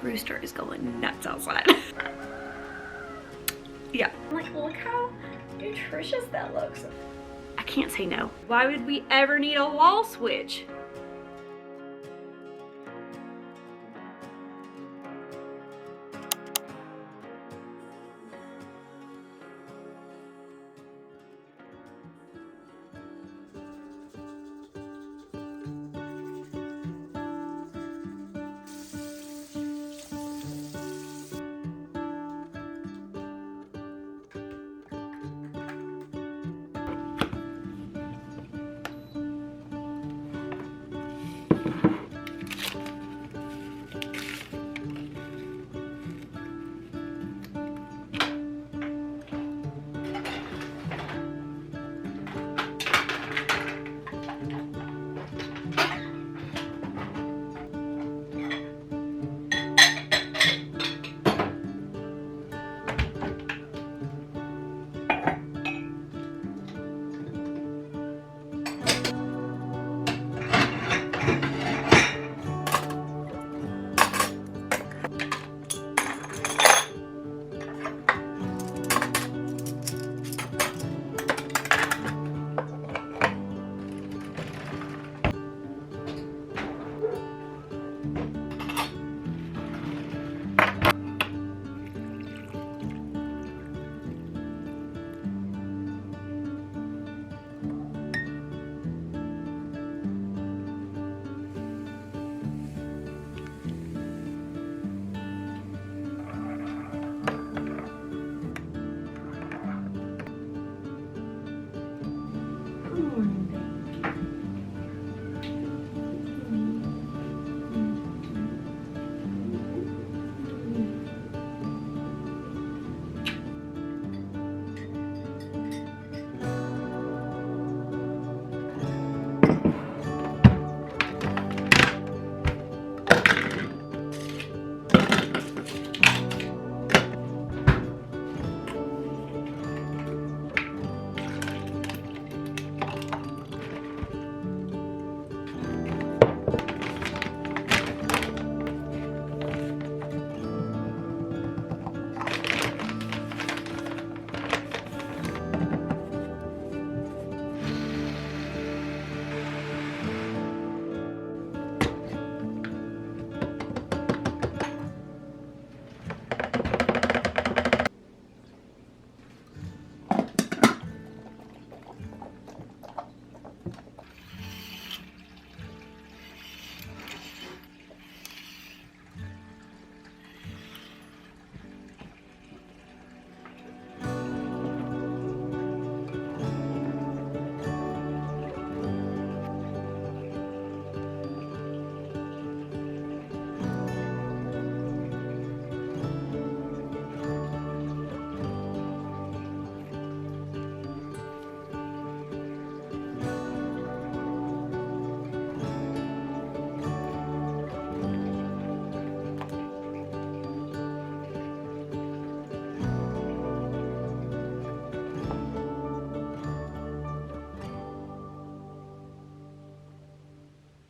rooster is going nuts outside. Yeah. Like, look how nutritious that looks. I can't say no. Why would we ever need a wall switch?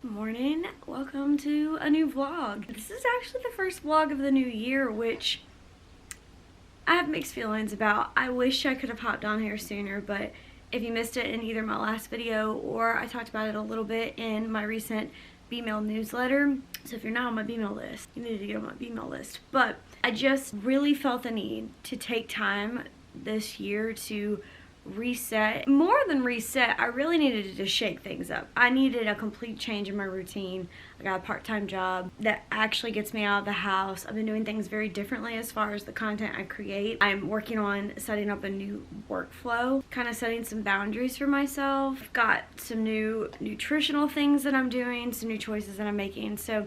Morning, welcome to a new vlog. This is actually the first vlog of the new year, which I have mixed feelings about. I wish I could have hopped on here sooner, but if you missed it in either my last video or I talked about it a little bit in my recent B-mail newsletter, so if you're not on my B-mail list, you need to get on my B-mail list. But I just really felt the need to take time this year to reset. More than reset, I really needed to just shake things up. I needed a complete change in my routine. I got a part-time job that actually gets me out of the house. I've been doing things very differently as far as the content I create. I'm working on setting up a new workflow, kind of setting some boundaries for myself. I've got some new nutritional things that I'm doing, some new choices that I'm making. So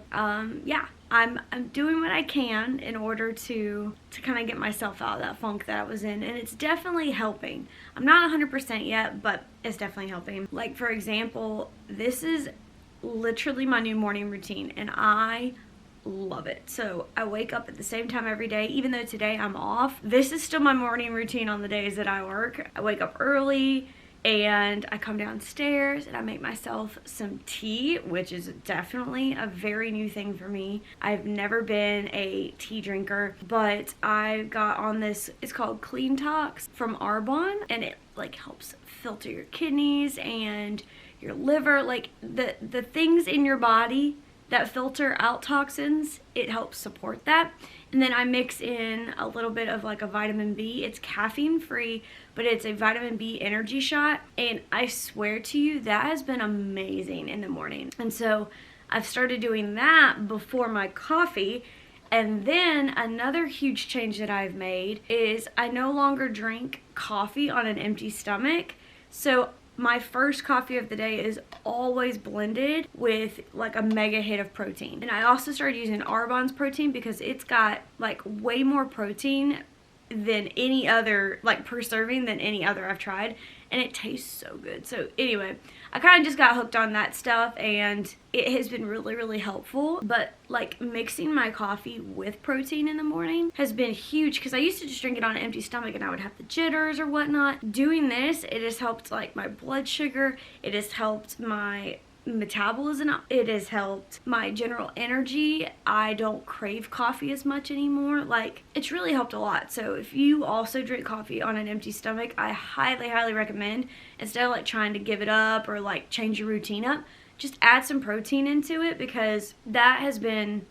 yeah, I'm doing what I can in order to kind of get myself out of that funk that I was in, and it's definitely helping. I'm not 100% yet, but it's definitely helping. Like, for example, this is literally my new morning routine, and I love it. So I wake up at the same time every day. Even though today I'm off, this is still my morning routine on the days that I work. I wake up early, and I come downstairs and I make myself some tea, which is definitely a very new thing for me. I've never been a tea drinker, but I got on this, it's called Cleantox from Arbonne, and it like helps filter your kidneys and your liver, like the things in your body that filter out toxins, it helps support that. And then I mix in a little bit of like a vitamin B. It's caffeine free, but it's a vitamin B energy shot. And I swear to you, that has been amazing in the morning. And so I've started doing that before my coffee. And then another huge change that I've made is I no longer drink coffee on an empty stomach. So my first coffee of the day is always blended with like a mega hit of protein. And I also started using Arbonne's protein because it's got like way more protein than any other, like per serving, than any other I've tried. And it tastes so good. So anyway, I kind of just got hooked on that stuff and it has been really, really helpful. But like mixing my coffee with protein in the morning has been huge because I used to just drink it on an empty stomach and I would have the jitters or whatnot. Doing this, it has helped like my blood sugar. It has helped my metabolism. It has helped my general energy. I don't crave coffee as much anymore. Like, it's really helped a lot. So if you also drink coffee on an empty stomach, I highly, highly recommend, instead of like trying to give it up or like change your routine up, just add some protein into it because that has been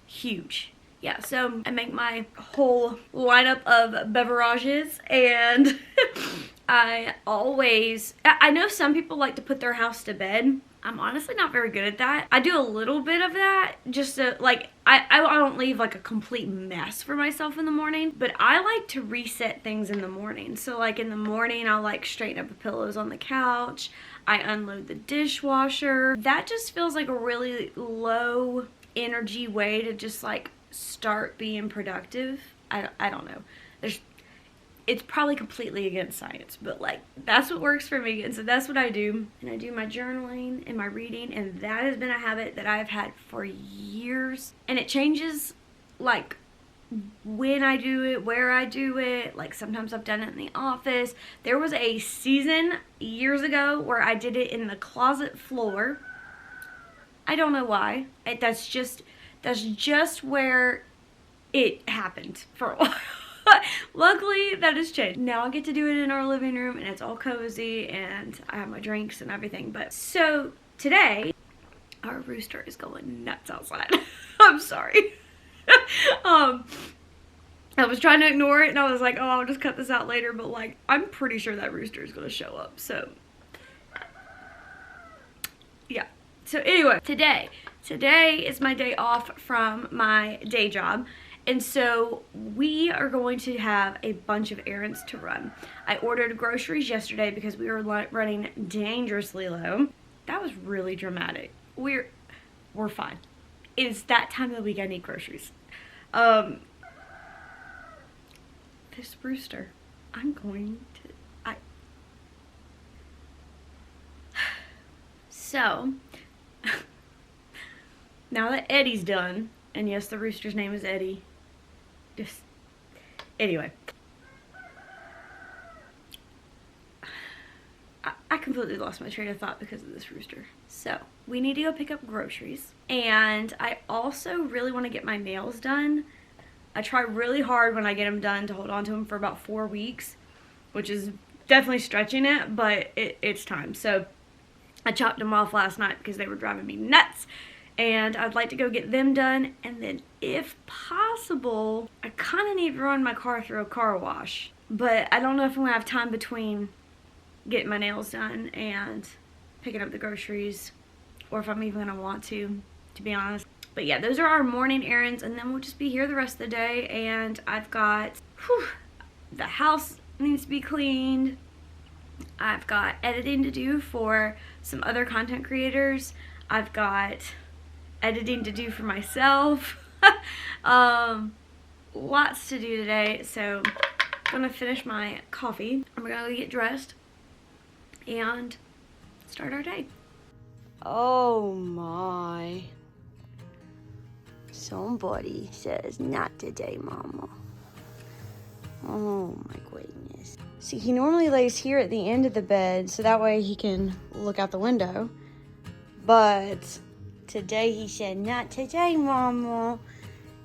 huge. Yeah, so I make my whole lineup of beverages and I know some people like to put their house to bed. I'm honestly not very good at that. I do a little bit of that just to like, I don't leave like a complete mess for myself in the morning, but I like to reset things in the morning. So like in the morning, I'll like straighten up the pillows on the couch. I unload the dishwasher. That just feels like a really low energy way to just like start being productive. I don't know. It's probably completely against science, but like that's what works for me. And so that's what I do. And I do my journaling and my reading, and that has been a habit that I've had for years. And it changes like when I do it, where I do it. Like sometimes I've done it in the office. There was a season years ago where I did it in the closet floor. I don't know why. That's just where it happened for a while. Luckily, that has changed. Now I get to do it in our living room and it's all cozy and I have my drinks and everything. But so today, our rooster is going nuts outside. I'm sorry. I was trying to ignore it and I was like, oh, I'll just cut this out later. But like, I'm pretty sure that rooster is going to show up. So yeah. So anyway, today is my day off from my day job. And so we are going to have a bunch of errands to run. I ordered groceries yesterday because we were running dangerously low. That was really dramatic. We're fine. It's that time of the week I need groceries. This rooster, So, now that Eddie's done, and yes, the rooster's name is Eddie. Anyway. I completely lost my train of thought because of this rooster. So, we need to go pick up groceries. And I also really want to get my nails done. I try really hard when I get them done to hold on to them for about 4 weeks, which is definitely stretching it, but it's time. So, I chopped them off last night because they were driving me nuts. And I'd like to go get them done. And then if possible, I kind of need to run my car through a car wash. But I don't know if I'm going to have time between getting my nails done and picking up the groceries. Or if I'm even going to want to be honest. But yeah, those are our morning errands. And then we'll just be here the rest of the day. And I've got, the house needs to be cleaned. I've got editing to do for some other content creators. I've got editing to do for myself. Lots to do today, so I'm gonna finish my coffee. I'm gonna go get dressed and start our day. Oh my. Somebody says not today, mama. Oh my goodness. See, he normally lays here at the end of the bed, so that way he can look out the window. But today he said, not today, Mama.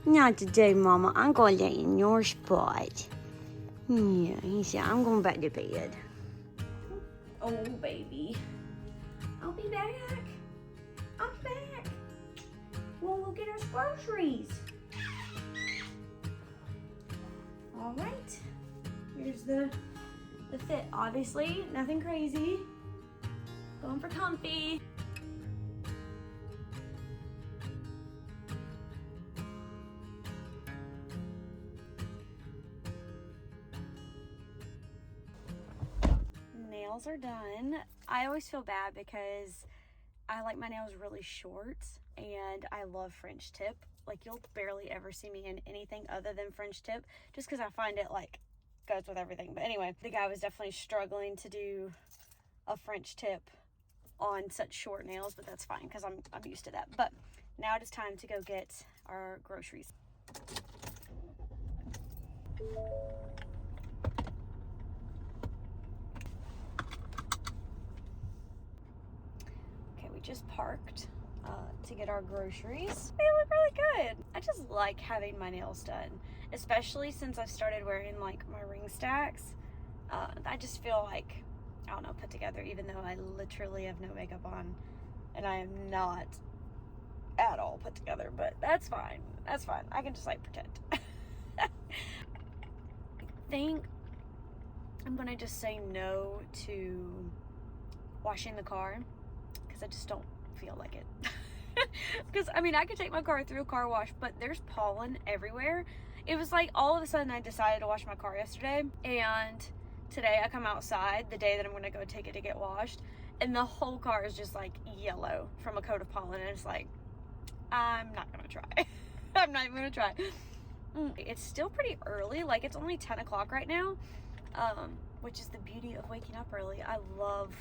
Not today, Mama. I'm going to lay in your spot. Yeah, he said, I'm going back to bed. Oh, baby. I'll be back. I'll be back. We'll go get our groceries. All right. Here's the fit. Obviously, nothing crazy. Going for comfy. Nails are done. I always feel bad because I like my nails really short and I love French tip. Like, you'll barely ever see me in anything other than French tip just because I find it like goes with everything. But anyway, the guy was definitely struggling to do a French tip on such short nails, but that's fine because I'm used to that. But now it is time to go get our groceries. Okay, we just parked to get our groceries. They look really good. I just like having my nails done, especially since I've started wearing like my ring stacks. I just feel like, I don't know, put together, even though I literally have no makeup on and I am not at all put together, but that's fine. That's fine. I can just like pretend. I think I'm gonna just say no to washing the car because I just don't feel like it. Because I mean, I could take my car through a car wash, but there's pollen everywhere. It was like all of a sudden I decided to wash my car yesterday, and today I come outside the day that I'm gonna go take it to get washed, and the whole car is just like yellow from a coat of pollen, and it's like, I'm not gonna try. I'm not even gonna try. It's still pretty early, like it's only 10 o'clock right now, which is the beauty of waking up early. I love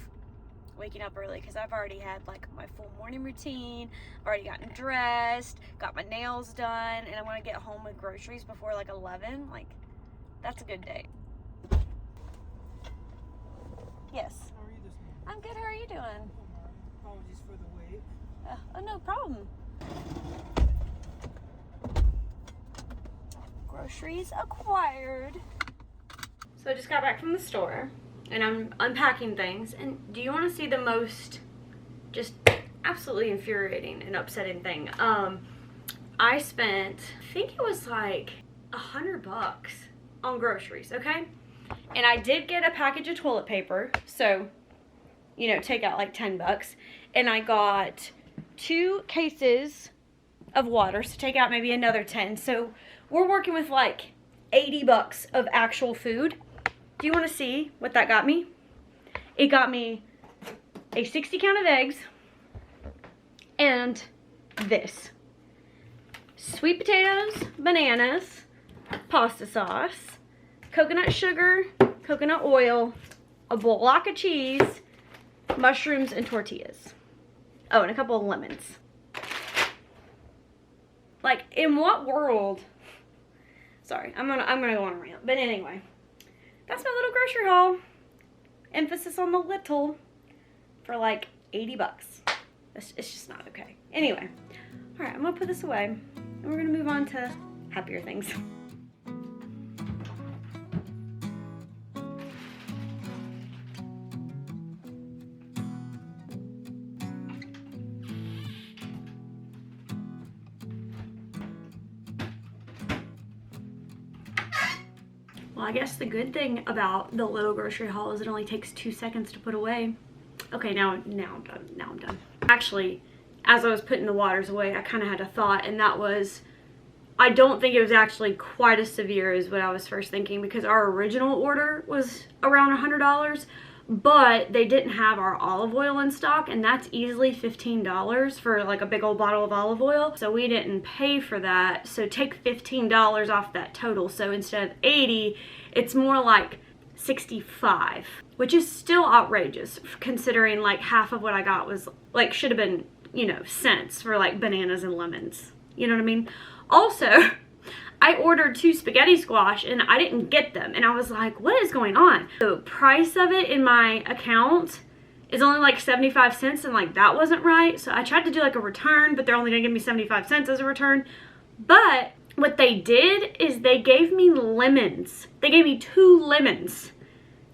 waking up early because I've already had like my full morning routine. I've already gotten dressed, got my nails done, and I want to get home with groceries before like 11. Like, that's a good day. Yes. How are you this morning? I'm good. How are you doing? Apologies for the wait. Oh, no problem. Groceries acquired. So I just got back from the store and I'm unpacking things. And do you want to see the most just absolutely infuriating and upsetting thing? I spent, I think it was like $100 on groceries, okay? And I did get a package of toilet paper, so, you know, take out like $10. And I got 2 cases of water, so take out maybe another 10. So we're working with like $80 of actual food. Do you want to see what that got me? It got me a 60 count of eggs and this. Sweet potatoes, bananas, pasta sauce, coconut sugar, coconut oil, a block of cheese, mushrooms, and tortillas. Oh, and a couple of lemons. Like, in what world? Sorry, I'm gonna go on a rant. But anyway, that's my little grocery haul. Emphasis on the little for like $80. It's just not okay. Anyway, all right, I'm gonna put this away and we're gonna move on to happier things. Well, I guess the good thing about the little grocery haul is it only takes 2 seconds to put away. Okay, now I'm done. Actually, as I was putting the waters away, I kind of had a thought, and that was, I don't think it was actually quite as severe as what I was first thinking, because our original order was around $100, but they didn't have our olive oil in stock, and that's easily $15 for like a big old bottle of olive oil. So we didn't pay for that. So take $15 off that total. So instead of 80, it's more like 65, which is still outrageous considering like half of what I got was like, should have been, you know, cents for like bananas and lemons. You know what I mean? Also, I I ordered 2 spaghetti squash and I didn't get them. And I was like, what is going on? The price of it in my account is only like 75 cents and like that wasn't right. So I tried to do like a return, but they're only gonna give me 75 cents as a return. But what they did is they gave me lemons. They gave me 2 lemons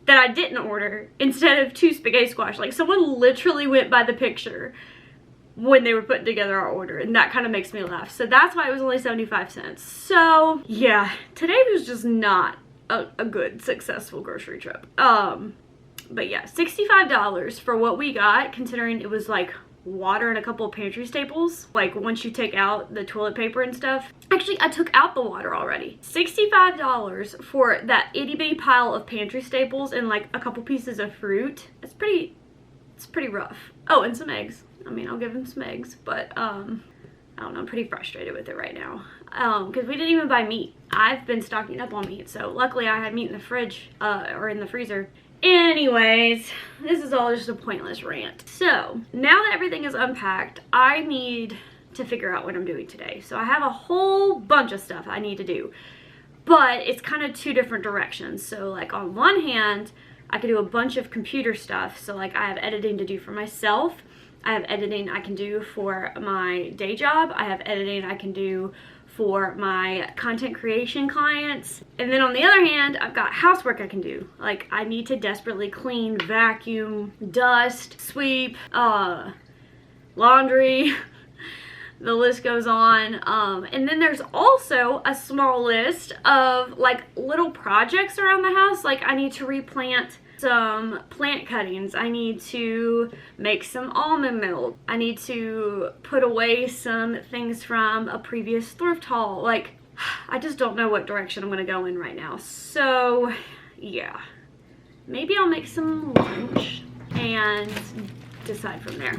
that I didn't order instead of 2 spaghetti squash. Like someone literally went by the picture when they were putting together our order, and that kind of makes me laugh. So that's why it was only 75 cents. So yeah, today was just not a good, successful grocery trip. But yeah, $65 for what we got, considering it was like water and a couple of pantry staples. Like once you take out the toilet paper and stuff. Actually, I took out the water already. $65 for that itty bitty pile of pantry staples and like a couple pieces of fruit. It's pretty rough. Oh, and some eggs. I mean, I'll give him some eggs, but I don't know, I'm pretty frustrated with it right now. Because we didn't even buy meat. I've been stocking up on meat, so luckily I had meat in the fridge, or in the freezer. Anyways, this is all just a pointless rant. So, now that everything is unpacked, I need to figure out what I'm doing today. So I have a whole bunch of stuff I need to do, but it's kind of 2 different directions. So like on one hand, I can do a bunch of computer stuff. So like I have editing to do for myself. I have editing I can do for my day job. I have editing I can do for my content creation clients. And then on the other hand, I've got housework I can do. Like I need to desperately clean, vacuum, dust, sweep, laundry. The list goes on. And then there's also a small list of like little projects around the house. Like I need to replant some plant cuttings. I need to make some almond milk. I need to put away some things from a previous thrift haul. Like, I just don't know what direction I'm gonna go in right now. So, yeah. Maybe I'll make some lunch and decide from there.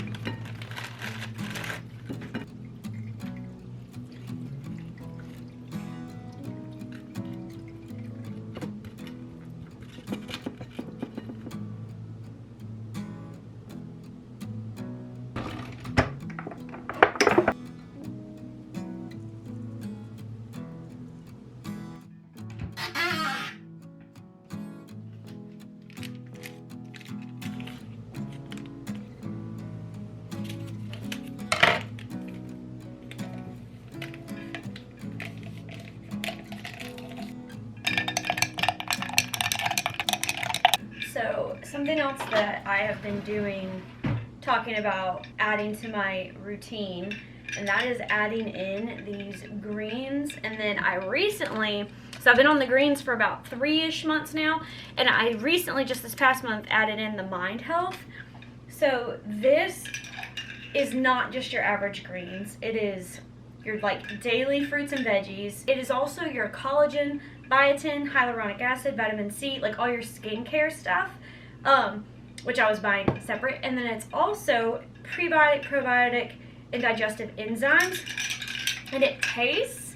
So something else that I have been doing, talking about adding to my routine, and that is adding in these greens. And then I recently, so I've been on the greens for about 3-ish months now, and I recently, just this past month, added in the mind health. So this is not just your average greens. It is your like daily fruits and veggies. It is also your collagen, biotin, hyaluronic acid, vitamin C, like all your skincare stuff, which I was buying separate. And then it's also prebiotic, probiotic, and digestive enzymes. And it tastes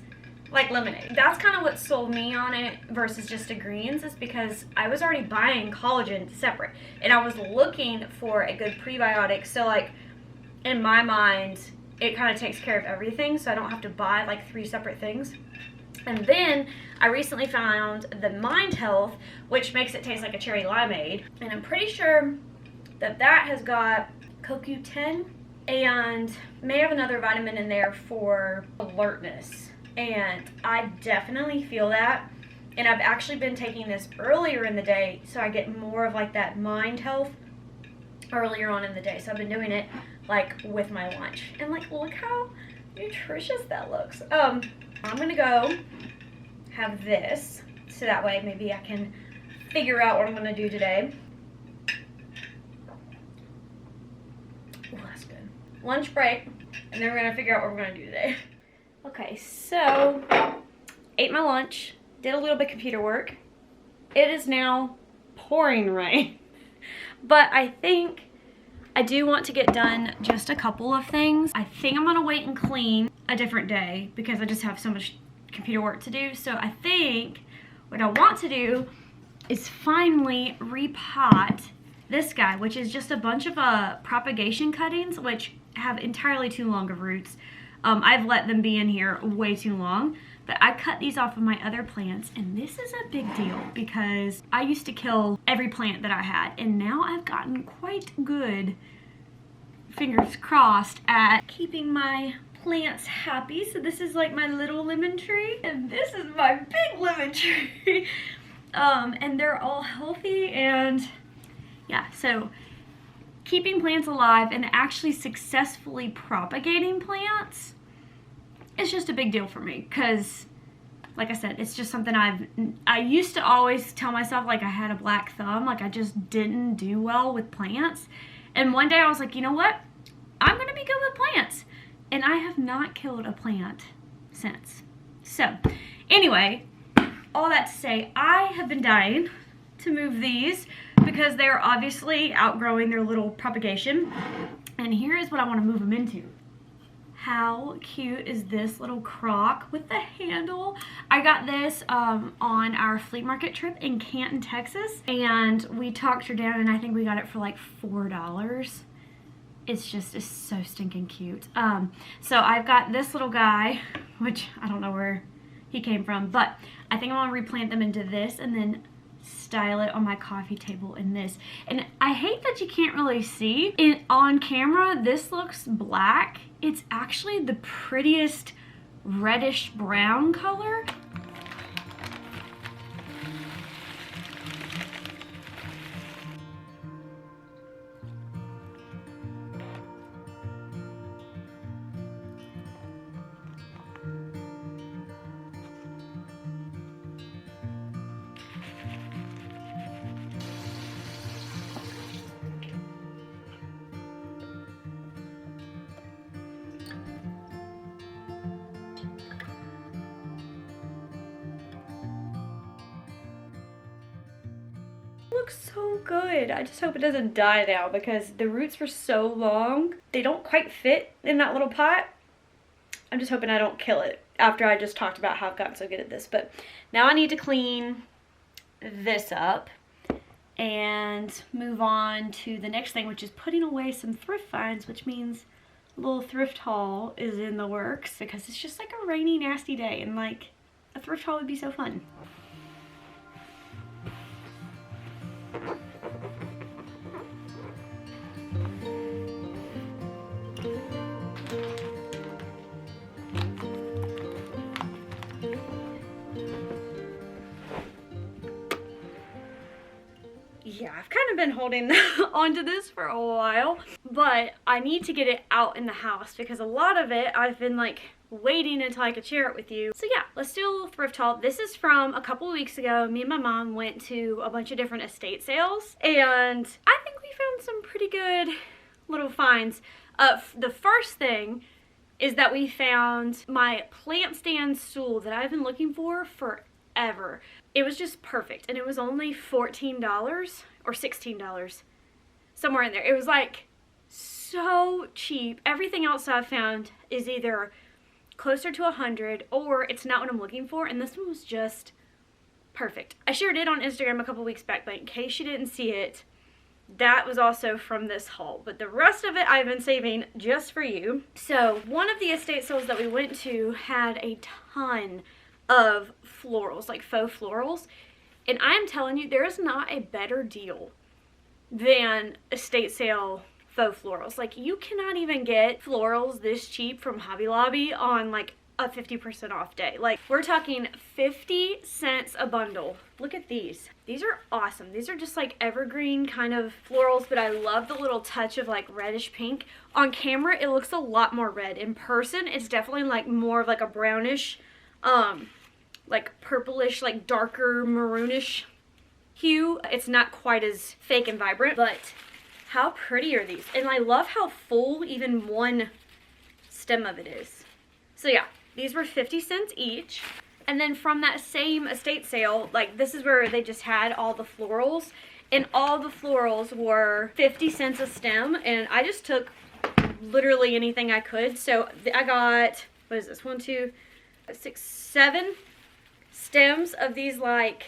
like lemonade. That's kind of what sold me on it versus just a greens, is because I was already buying collagen separate. And I was looking for a good prebiotic. So like in my mind, it kind of takes care of everything. So I don't have to buy like 3 separate things. And then I recently found the Mind Health, which makes it taste like a cherry limeade. And I'm pretty sure that that has got CoQ10 and may have another vitamin in there for alertness. And I definitely feel that. And I've actually been taking this earlier in the day, so I get more of like that Mind Health earlier on in the day. So I've been doing it like with my lunch. And like, look how nutritious that looks. I'm gonna go have this, so that way maybe I can figure out what I'm gonna do today. Oh, that's good. Lunch break, and then we're gonna figure out what we're gonna do today. Okay, so ate my lunch, did a little bit of computer work. It is now pouring rain, but I think I do want to get done just a couple of things. I think I'm gonna wait and clean a different day because I just have so much computer work to do. So I think what I want to do is finally repot this guy, which is just a bunch of propagation cuttings, which have entirely too long of roots. I've let them be in here way too long, But I cut these off of my other plants, and this is a big deal because I used to kill every plant that I had, and now I've gotten quite good, fingers crossed, at keeping my plants happy. So this is like my little lemon tree, and this is my big lemon tree. And they're all healthy, and yeah, so keeping plants alive and actually successfully propagating plants is just a big deal for me, because like I said, it's just something I used to always tell myself like I had a black thumb, like I just didn't do well with plants. And one day I was like, you know what, I'm gonna be good with plants, and I have not killed a plant since. So anyway, all that to say, I have been dying to move these because they're obviously outgrowing their little propagation. And here is what I want to move them into. How cute is this little crock with the handle? I got this on our flea market trip in Canton, Texas, and we talked her down, and I think we got it for like $4. It's so stinking cute. So I've got this little guy, which I don't know where he came from, but I think I'm gonna replant them into this and then style it on my coffee table in this. And I hate that you can't really see it on camera. This looks black. It's actually the prettiest reddish brown color. Looks so good. I just hope it doesn't die now because the roots were so long. They don't quite fit in that little pot. I'm just hoping I don't kill it after I just talked about how I've gotten so good at this. But now I need to clean this up and move on to the next thing, which is putting away some thrift finds, which means a little thrift haul is in the works because it's just like a rainy, nasty day, and like a thrift haul would be so fun. Yeah, I've kind of been holding onto this for a while, but I need to get it out in the house because a lot of it I've been like waiting until I could share it with you. So yeah, let's do a little thrift haul. This is from a couple of weeks ago. Me and my mom went to a bunch of different estate sales, and I think we found some pretty good little finds. The first thing is that we found my plant stand stool that I've been looking for forever. It was just perfect, and it was only $14 or $16, somewhere in there. It was like so cheap. Everything else I've found is either closer to $100 or it's not what I'm looking for, and this one was just perfect. I shared it on Instagram a couple weeks back, but in case you didn't see it, that was also from this haul. But the rest of it I've been saving just for you. So one of the estate sales that we went to had a ton of florals, like faux florals, and I'm telling you, there is not a better deal than estate sale faux florals. Like, you cannot even get florals this cheap from Hobby Lobby on like a 50% off day. Like, we're talking 50 cents a bundle. Look at these. These are awesome. These are just like evergreen kind of florals, but I love the little touch of like reddish pink. On camera, it looks a lot more red. In person, it's definitely like more of like a brownish, like purplish, like darker maroonish hue. It's not quite as fake and vibrant, but how pretty are these? And I love how full even one stem of it is. So yeah, these were 50 cents each. And then from that same estate sale, like this is where they just had all the florals, and all the florals were 50 cents a stem, and I just took literally anything I could. So I got, what is this, 1, 2, 6, 7 stems of these like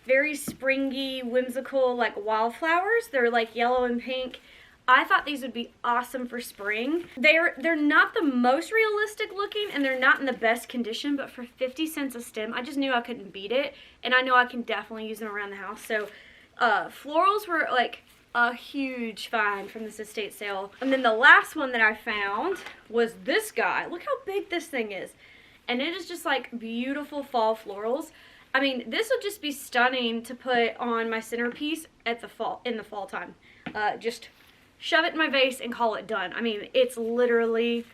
very springy, whimsical like wildflowers. They're like yellow and pink. I thought these would be awesome for spring. They're not the most realistic looking, and they're not in the best condition, but for 50 cents a stem, I just knew I couldn't beat it, and I know I can definitely use them around the house. So florals were like a huge find from this estate sale. And then the last one that I found was this guy. Look how big this thing is. And it is just like beautiful fall florals. I mean, this would just be stunning to put on my centerpiece at the in the fall time. Just shove it in my vase and call it done. I mean, it's literally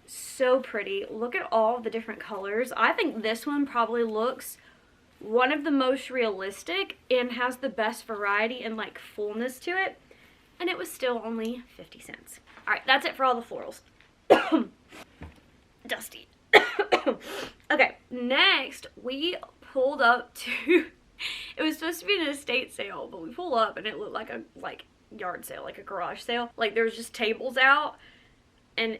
so pretty. Look at all the different colors. I think this one probably looks one of the most realistic and has the best variety and like fullness to it. And it was still only 50 cents. All right, that's it for all the florals. Dusty. Okay, next we pulled up to, it was supposed to be an estate sale, but we pulled up and it looked like a yard sale, like a garage sale. Like there was just tables out, and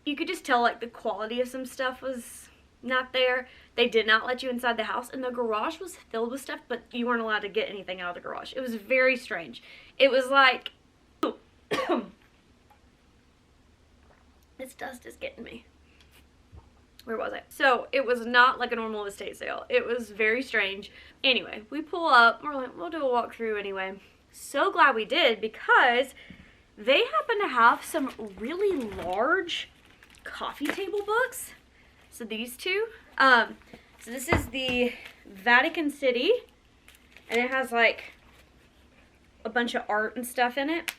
you could just tell like the quality of some stuff was not there. They did not let you inside the house, and the garage was filled with stuff, but you weren't allowed to get anything out of the garage. It was very strange. It was like this dust is getting me. Where was I? So it was not like a normal estate sale. It was very strange. Anyway, we pull up. We're like, we'll do a walkthrough anyway. So glad we did, because they happen to have some really large coffee table books. So these two. So this is the Vatican City, and it has like a bunch of art and stuff in it.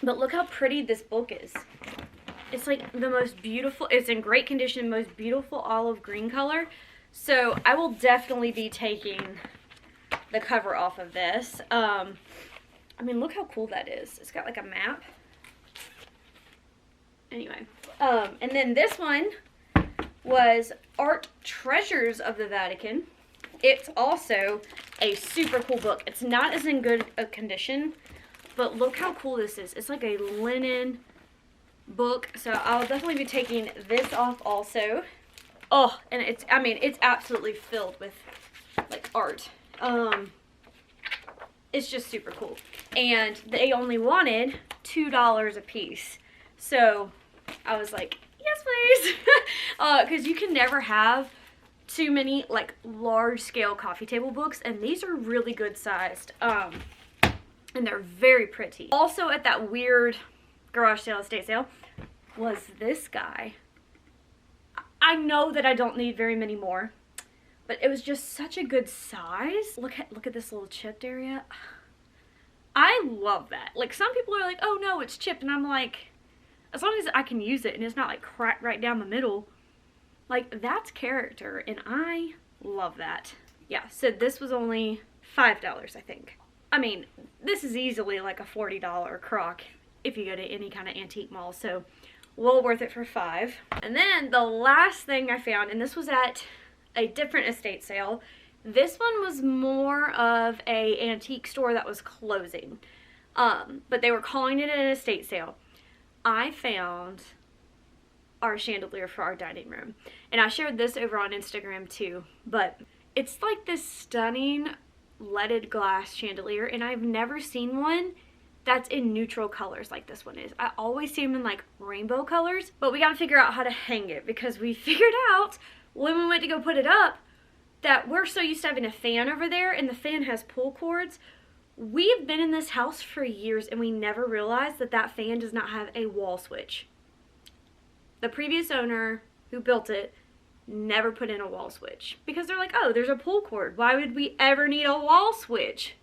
But look how pretty this book is. It's like the most beautiful, it's in great condition, most beautiful olive green color. So I will definitely be taking the cover off of this. I mean, look how cool that is. It's got like a map. Anyway, and then this one was Art Treasures of the Vatican. It's also a super cool book. It's not as in good a condition, but look how cool this is. It's like a linen book, so I'll definitely be taking this off also. Oh, and it's, I mean, it's absolutely filled with like art. It's just super cool. And they only wanted $2 a piece. So I was like, yes please. Because you can never have too many like large scale coffee table books, and these are really good sized. And they're very pretty. Also at that weird garage sale, estate sale, was this guy. I know that I don't need very many more, but it was just such a good size. Look at this little chipped area. I love that. Like, some people are like, oh no, it's chipped, and I'm like, as long as I can use it and it's not like cracked right down the middle, like, that's character, and I love that. Yeah, so this was only $5, I think. I mean, this is easily like a $40 crock if you go to any kind of antique mall, so well worth it for $5. And then the last thing I found, and this was at a different estate sale. This one was more of a antique store that was closing, but they were calling it an estate sale. I found our chandelier for our dining room, and I shared this over on Instagram too, but it's like this stunning leaded glass chandelier, and I've never seen one that's in neutral colors like this one is. I always see them in like rainbow colors, but we got to figure out how to hang it, because we figured out when we went to go put it up that we're so used to having a fan over there, and the fan has pull cords. We have been in this house for years, and we never realized that that fan does not have a wall switch. The previous owner who built it never put in a wall switch, because they're like, oh, there's a pull cord. Why would we ever need a wall switch?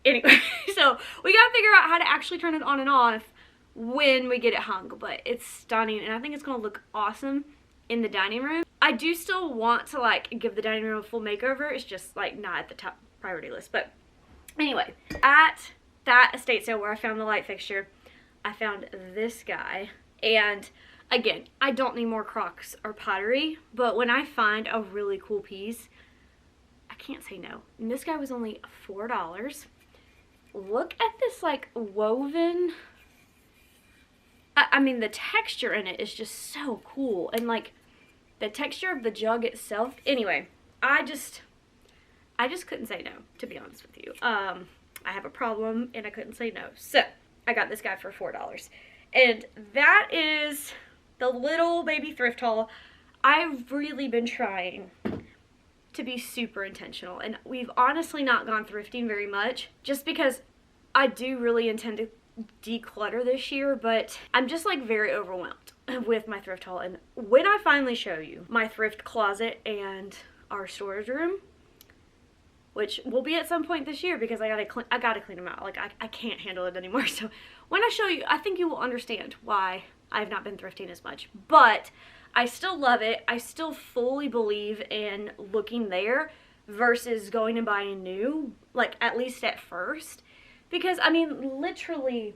Anyway, so we gotta figure out how to actually turn it on and off when we get it hung, but it's stunning, and I think it's gonna look awesome in the dining room. I do still want to like give the dining room a full makeover. It's just like not at the top priority list. But anyway, at that estate sale where I found the light fixture, I found this guy. And again, I don't need more crocks or pottery, but when I find a really cool piece, I can't say no. And this guy was only $4. Look at this like woven, I mean, the texture in it is just so cool, and like the texture of the jug itself. Anyway, I just couldn't say no, to be honest with you. I have a problem, and I couldn't say no. So I got this guy for $4. And that is the little baby thrift haul. I've really been trying to be super intentional, and we've honestly not gone thrifting very much just because I do really intend to declutter this year, but I'm just like very overwhelmed with my thrift haul. And when I finally show you my thrift closet and our storage room, which will be at some point this year because I gotta clean them out. Like I can't handle it anymore. So when I show you, I think you will understand why I've not been thrifting as much. But I still love it. I still fully believe in looking there versus going and buying new, like at least at first. Because I mean, literally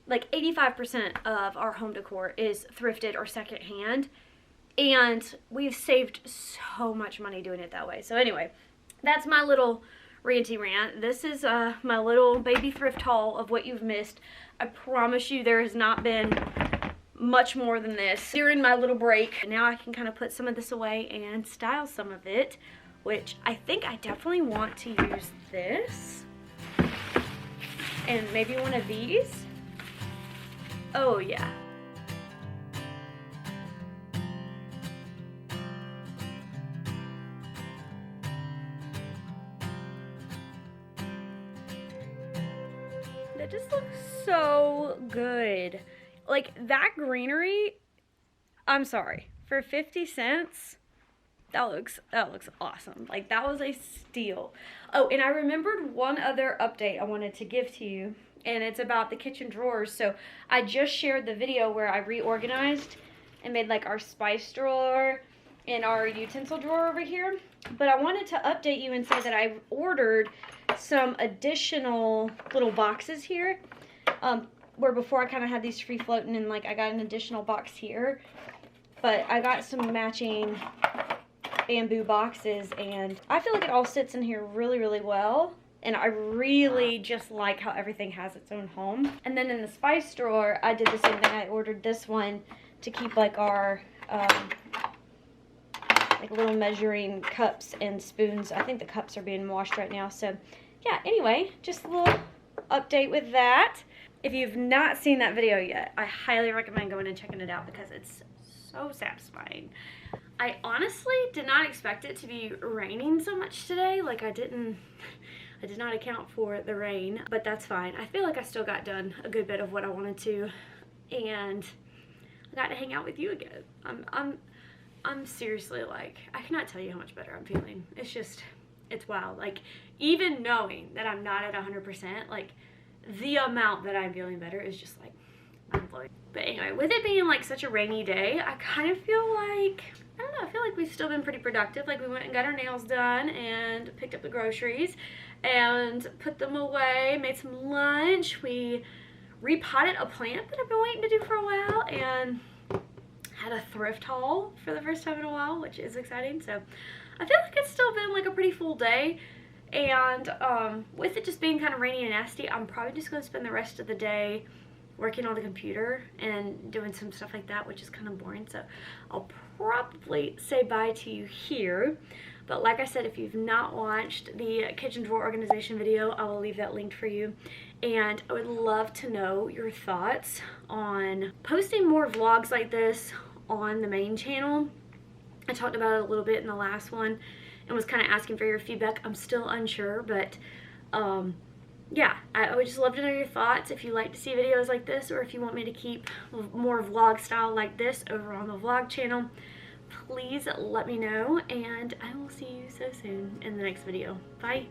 like 85% of our home decor is thrifted or secondhand. And we've saved so much money doing it that way. So anyway, that's my little ranty rant. This is my little baby thrift haul of what you've missed. I promise you there has not been much more than this during my little break. And now I can kind of put some of this away and style some of it, which I think I definitely want to use this. And maybe one of these. Oh yeah. That just looks so good. Like that greenery, I'm sorry, for 50 cents, that looks awesome. Like that was a steal. Oh, and I remembered one other update I wanted to give to you, and it's about the kitchen drawers. So I just shared the video where I reorganized and made like our spice drawer and our utensil drawer over here. But I wanted to update you and say that I ordered some additional little boxes here. Where before I kind of had these free floating, and like I got an additional box here. But I got some matching bamboo boxes, and I feel like it all sits in here really, really well. And I really just like how everything has its own home. And then in the spice drawer, I did the same thing. I ordered this one to keep like our like little measuring cups and spoons. I think the cups are being washed right now. So yeah, anyway, just a little update with that. If you've not seen that video yet, I highly recommend going and checking it out because it's so satisfying. I honestly did not expect it to be raining so much today. Like I did not account for the rain, but that's fine. I feel like I still got done a good bit of what I wanted to, and I got to hang out with you again. I'm seriously like, I cannot tell you how much better I'm feeling. It's wild. Like even knowing that I'm not at 100%, like the amount that I'm feeling better is just like mind-blowing. But anyway, with it being like such a rainy day, I kind of feel like, I don't know, I feel like we've still been pretty productive. Like we went and got our nails done and picked up the groceries and put them away, made some lunch. We repotted a plant that I've been waiting to do for a while, and had a thrift haul for the first time in a while, which is exciting. So I feel like it's still been like a pretty full day. And with it just being kind of rainy and nasty, I'm probably just going to spend the rest of the day working on the computer and doing some stuff like that, which is kind of boring. So I'll probably say bye to you here. But like I said, if you've not watched the kitchen drawer organization video, I will leave that linked for you. And I would love to know your thoughts on posting more vlogs like this on the main channel. I talked about it a little bit in the last one and was kind of asking for your feedback. I'm still unsure, but yeah, I would just love to know your thoughts if you like to see videos like this, or if you want me to keep more vlog style like this over on the vlog channel. Please let me know, and I will see you so soon in the next video. Bye.